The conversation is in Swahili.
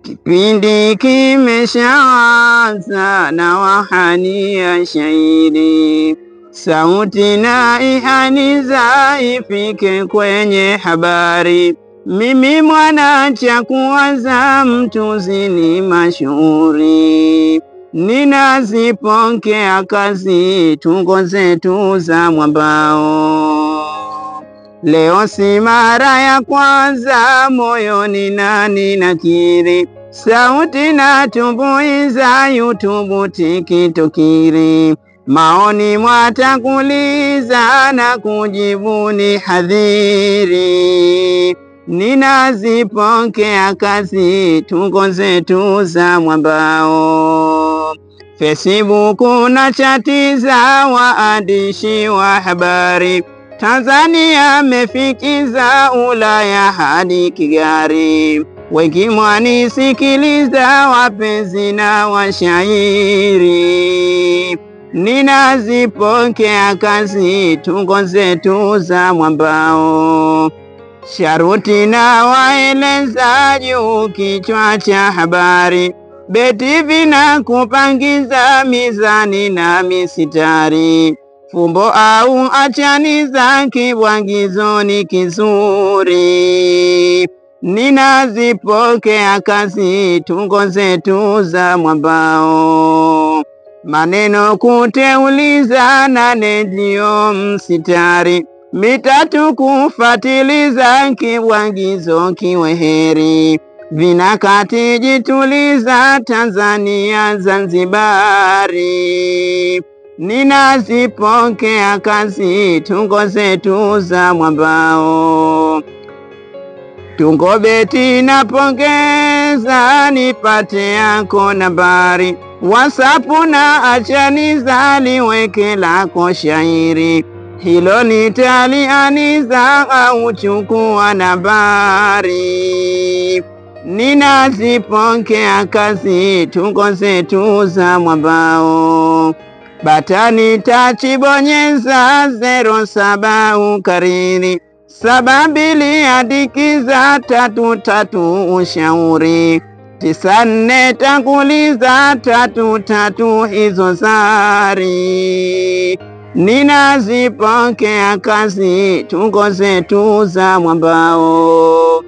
Kipindi kimeshaanza na wahani ya shairi, sauti na ihaniza ifike kwenye habari. Mimi mwana chakuwaza mtunzi ni mashuhuri, ninazipokea kazi tungo zetu za mwambao. Leo si mara ya kwanza moyoni na ninakiri, sauti na tumbuiza YouTube tikitokiri. Maoni mwatakuliza na kujibuni hadhiri, ninazipokea kazi tungo zetu za mwambao. Facebook na chati za waandishi wa habari, Tanzania mefikiza Ulaya hadi Kigali. Wengi mwanisikiliza wapenzi na washairi, ninazipokea kazi tungo zetu za mwambao. Sharuti na waeleza juu kichwa cha habari, beti vina kupangiza mizani na misitari. Fumbo au achani za kibwagizo ni kizuri, ninazipokea kazi tungo zetu za mwambao. Maneno kuteuliza na ndio msitari, mitatu kufatiliza kibwagizo kiwe heri. Vinakati jituliza Tanzania Zanzibari, ninazipokea kazi tungo zetu za mwambao. Tungo beti napongeza nipate yako nambari, WhatsApp na achaniza liweke lako shairi. Hilo nitalianiza au chukua nambari, ninazipokea kazi tungo zetu za mwambao. Batani tachibonyeza 07 ukariri, 72 adikiza 33 ushauri, 94 tanguliza 33 hizo zari, ninazipokea kazi tungo zetu za mwambao.